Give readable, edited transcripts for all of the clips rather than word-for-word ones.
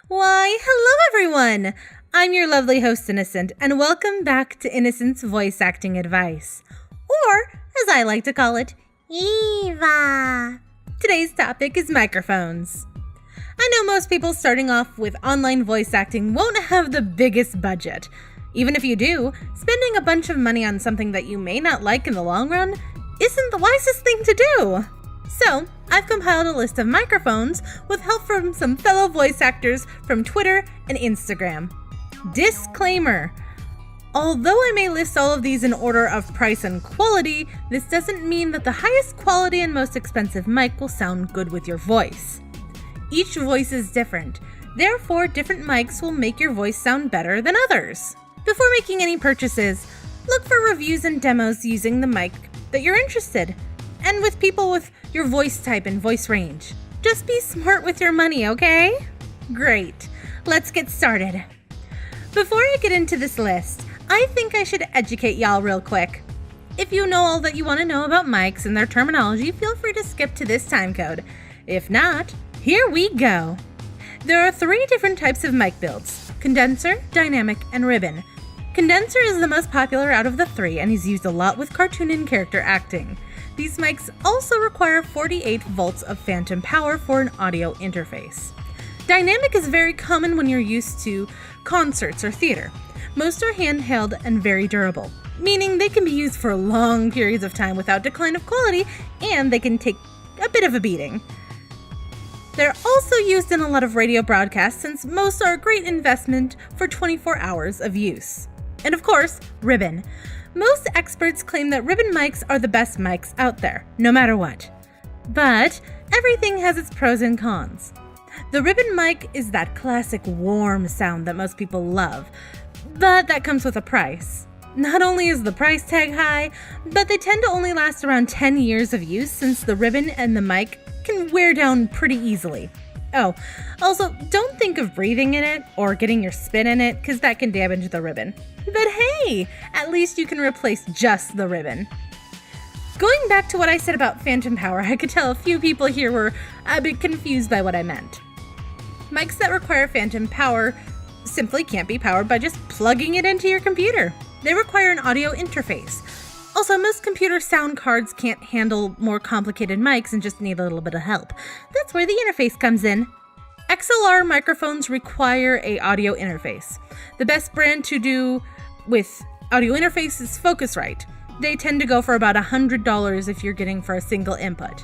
Why, hello everyone! I'm your lovely host, Innocent, and welcome back to Innocent's Voice Acting Advice. Or, as I like to call it, Eva. Today's topic is microphones. I know most people starting off with online voice acting won't have the biggest budget. Even if you do, spending a bunch of money on something that you may not like in the long run isn't the wisest thing to do. So, I've compiled a list of microphones with help from some fellow voice actors from Twitter and Instagram. Disclaimer: although I may list all of these in order of price and quality, this doesn't mean that the highest quality and most expensive mic will sound good with your voice. Each voice is different, therefore different mics will make your voice sound better than others. Before making any purchases, look for reviews and demos using the mic that you're interested in, and with people with your voice type and voice range. Just be smart with your money, okay? Great, let's get started. Before I get into this list, I think I should educate y'all real quick. If you know all that you want to know about mics and their terminology, feel free to skip to this time code. If not, here we go. There are 3 different types of mic builds: condenser, dynamic, and ribbon. Condenser is the most popular out of the 3 and is used a lot with cartoon and character acting. These mics also require 48 volts of phantom power for an audio interface. Dynamic is very common when you're used to concerts or theater. Most are handheld and very durable, meaning they can be used for long periods of time without decline of quality, and they can take a bit of a beating. They're also used in a lot of radio broadcasts since most are a great investment for 24 hours of use. And of course, ribbon. Most experts claim that ribbon mics are the best mics out there, no matter what. But everything has its pros and cons. The ribbon mic is that classic warm sound that most people love, but that comes with a price. Not only is the price tag high, but they tend to only last around 10 years of use since the ribbon and the mic can wear down pretty easily. Oh, also, don't think of breathing in it or getting your spit in it, because that can damage the ribbon. But hey, at least you can replace just the ribbon. Going back to what I said about phantom power, I could tell a few people here were a bit confused by what I meant. Mics that require phantom power simply can't be powered by just plugging it into your computer. They require an audio interface. Also, most computer sound cards can't handle more complicated mics and just need a little bit of help. That's where the interface comes in. XLR microphones require an audio interface. The best brand to do with audio interface is Focusrite. They tend to go for about $100 if you're getting for a single input.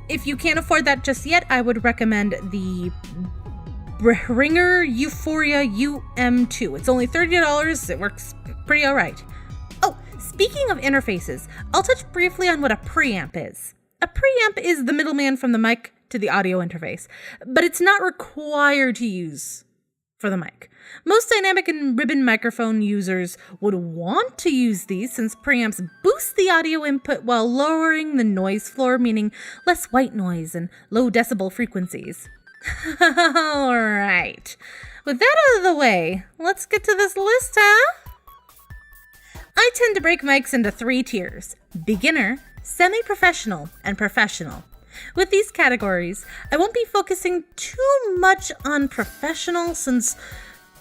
If you can't afford that just yet, I would recommend the Behringer Euphoria UM2. It's only $30. It works pretty alright. Oh, speaking of interfaces, I'll touch briefly on what a preamp is. A preamp is the middleman from the mic to the audio interface, but it's not required to use for the mic. Most dynamic and ribbon microphone users would want to use these since preamps boost the audio input while lowering the noise floor, meaning less white noise and low decibel frequencies. Alright, with that out of the way, let's get to this list, huh? I tend to break mics into 3 tiers: beginner, semi-professional, and professional. With these categories, I won't be focusing too much on professional since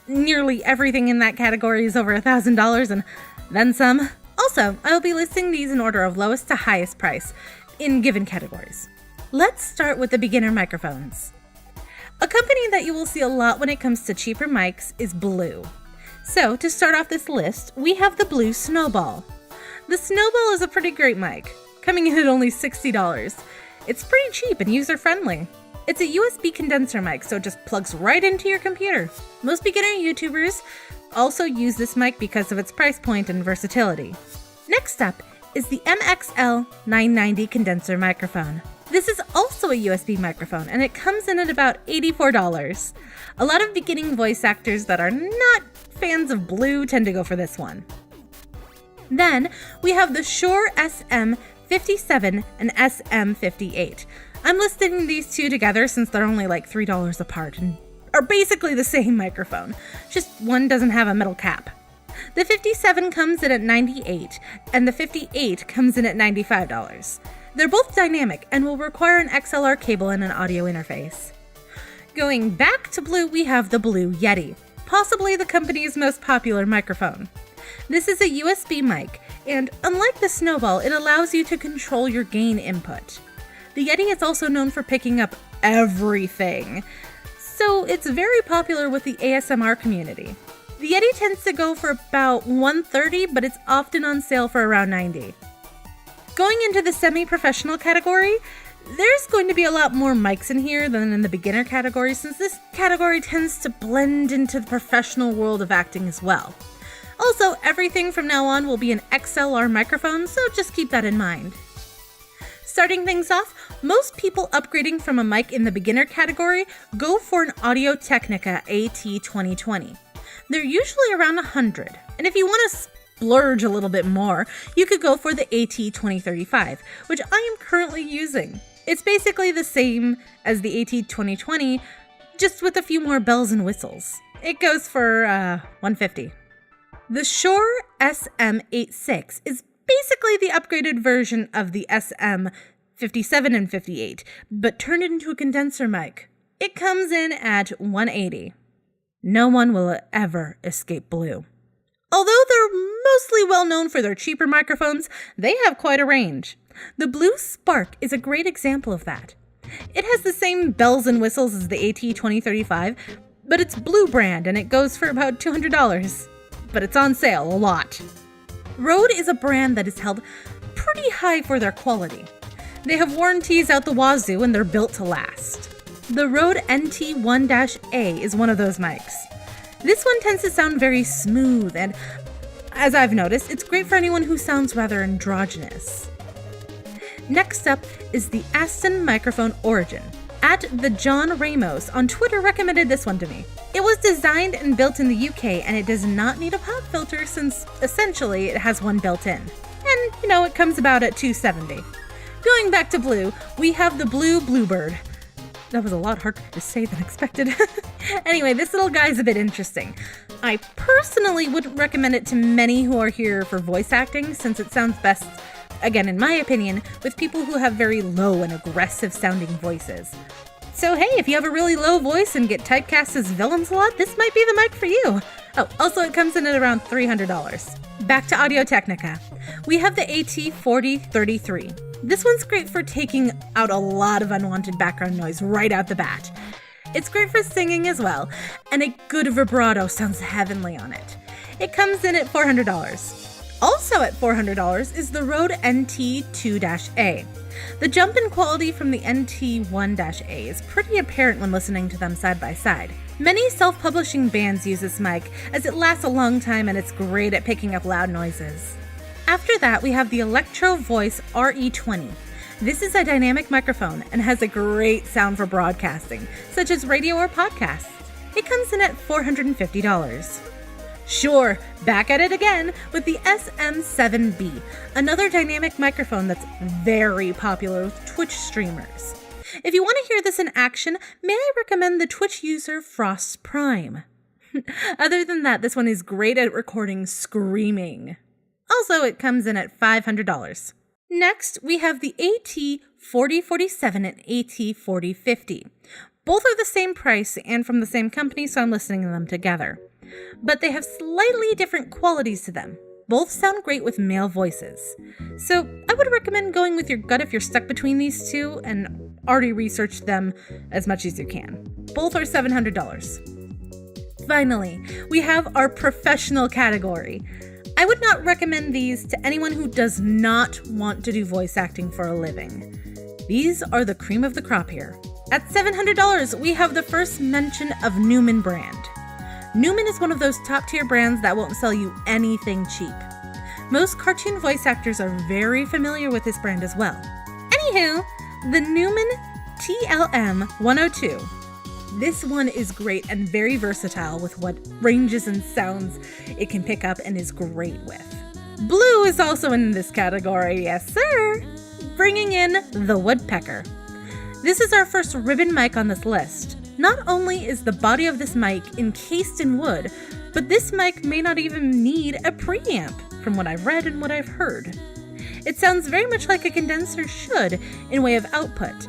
nearly everything in that category is over $1,000 and then some. Also, I will be listing these in order of lowest to highest price in given categories. Let's start with the beginner microphones. A company that you will see a lot when it comes to cheaper mics is Blue. So, to start off this list, we have the Blue Snowball. The Snowball is a pretty great mic, coming in at only $60. It's pretty cheap and user-friendly. It's a USB condenser mic, so it just plugs right into your computer. Most beginner YouTubers also use this mic because of its price point and versatility. Next up is the MXL 990 condenser microphone. This is also a USB microphone, and it comes in at about $84. A lot of beginning voice actors that are not fans of Blue tend to go for this one. Then we have the Shure SM57 and SM58. I'm listing these two together since they're only like $3 apart and are basically the same microphone, just one doesn't have a metal cap. The 57 comes in at $98 and the 58 comes in at $95. They're both dynamic and will require an XLR cable and an audio interface. Going back to Blue, we have the Blue Yeti, possibly the company's most popular microphone. This is a USB mic, and unlike the Snowball, it allows you to control your gain input. The Yeti is also known for picking up everything, so it's very popular with the ASMR community. The Yeti tends to go for about $130, but it's often on sale for around $90. Going into the semi-professional category, there's going to be a lot more mics in here than in the beginner category, since this category tends to blend into the professional world of acting as well. Also, everything from now on will be an XLR microphone, so just keep that in mind. Starting things off, most people upgrading from a mic in the beginner category go for an Audio-Technica AT2020. They're usually around $100, and if you want to splurge a little bit more, you could go for the AT2035, which I am currently using. It's basically the same as the AT2020, just with a few more bells and whistles. It goes for $150. The Shure SM86 is basically the upgraded version of the SM57 and 58, but turned into a condenser mic. It comes in at $180. No one will ever escape Blue. Although they're mostly well known for their cheaper microphones, they have quite a range. The Blue Spark is a great example of that. It has the same bells and whistles as the AT2035, but it's Blue brand and it goes for about $200. But it's on sale a lot. Rode is a brand that is held pretty high for their quality. They have warranties out the wazoo and they're built to last. The Rode NT1-A is one of those mics. This one tends to sound very smooth, and as I've noticed, it's great for anyone who sounds rather androgynous. Next up is the Aston Microphone Origin. The John Ramos on Twitter recommended this one to me. It was designed and built in the UK, and it does not need a pop filter since essentially it has one built in. And, it comes about at $270. Going back to Blue, we have the Blue Bluebird. That was a lot harder to say than expected. Anyway, this little guy's a bit interesting. I personally wouldn't recommend it to many who are here for voice acting, since it sounds best, again in my opinion, with people who have very low and aggressive sounding voices. So hey, if you have a really low voice and get typecast as villains a lot, this might be the mic for you. Oh, also it comes in at around $300. Back to Audio-Technica. We have the AT4033. This one's great for taking out a lot of unwanted background noise right out the bat. It's great for singing as well, and a good vibrato sounds heavenly on it. It comes in at $400. Also at $400 is the Rode NT2-A. The jump in quality from the NT1-A is pretty apparent when listening to them side by side. Many self-publishing bands use this mic as it lasts a long time and it's great at picking up loud noises. After that, we have the Electro Voice RE20. This is a dynamic microphone and has a great sound for broadcasting, such as radio or podcasts. It comes in at $450. Sure, back at it again with the SM7B, another dynamic microphone that's very popular with Twitch streamers. If you want to hear this in action, may I recommend the Twitch user Frost Prime. Other than that, this one is great at recording screaming. Also, it comes in at $500. Next, we have the AT4047 and AT4050. Both are the same price and from the same company, so I'm listing them together. But they have slightly different qualities to them. Both sound great with male voices. So I would recommend going with your gut if you're stuck between these two and already researched them as much as you can. Both are $700. Finally, we have our professional category. I would not recommend these to anyone who does not want to do voice acting for a living. These are the cream of the crop here. At $700, we have the first mention of Neumann brand. Neumann is one of those top-tier brands that won't sell you anything cheap. Most cartoon voice actors are very familiar with this brand as well. Anywho, the Neumann TLM-102. This one is great and very versatile with what ranges and sounds it can pick up and is great with. Blue is also in this category, yes sir! Bringing in the Woodpecker. This is our first ribbon mic on this list. Not only is the body of this mic encased in wood, but this mic may not even need a preamp, from what I've read and what I've heard. It sounds very much like a condenser should in way of output,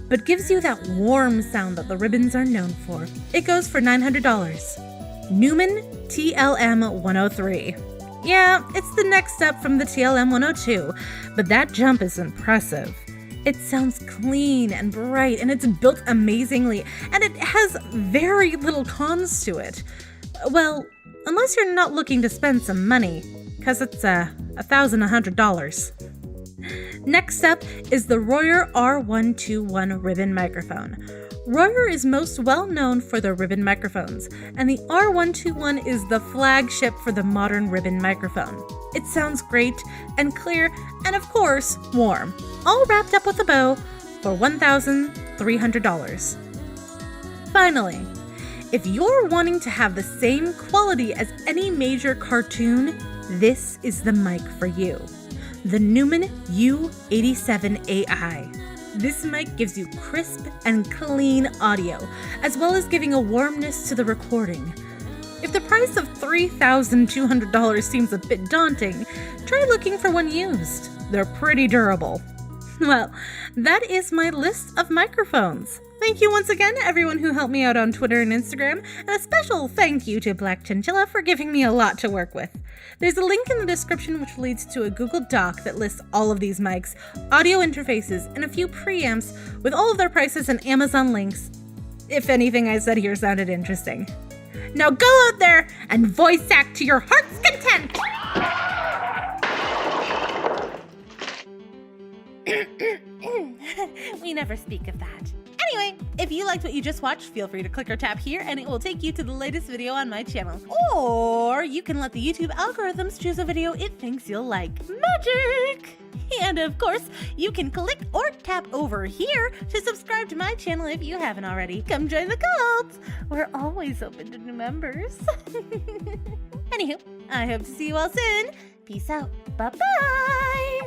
but gives you that warm sound that the ribbons are known for. It goes for $900. Neumann TLM 103. Yeah, it's the next up from the TLM 102, but that jump is impressive. It sounds clean and bright, and it's built amazingly, and it has very little cons to it. Well, unless you're not looking to spend some money, because it's $1,100. Next up is the Royer R121 ribbon microphone. Royer is most well known for their ribbon microphones, and the R121 is the flagship for the modern ribbon microphone. It sounds great and clear and, of course, warm, all wrapped up with a bow for $1,300. Finally, if you're wanting to have the same quality as any major cartoon, this is the mic for you. The Neumann U87AI. This mic gives you crisp and clean audio, as well as giving a warmness to the recording. If the price of $3,200 seems a bit daunting, try looking for one used. They're pretty durable. Well, that is my list of microphones. Thank you once again, everyone who helped me out on Twitter and Instagram, and a special thank you to Black Chinchilla for giving me a lot to work with. There's a link in the description which leads to a Google Doc that lists all of these mics, audio interfaces, and a few preamps with all of their prices and Amazon links, if anything I said here sounded interesting. Now go out there and voice act to your heart's content! We never speak of that. Anyway, if you liked what you just watched, feel free to click or tap here and it will take you to the latest video on my channel. Or you can let the YouTube algorithms choose a video it thinks you'll like. Magic! And of course, you can click or tap over here to subscribe to my channel if you haven't already. Come join the cult! We're always open to new members. Anywho, I hope to see you all soon. Peace out. Bye-bye!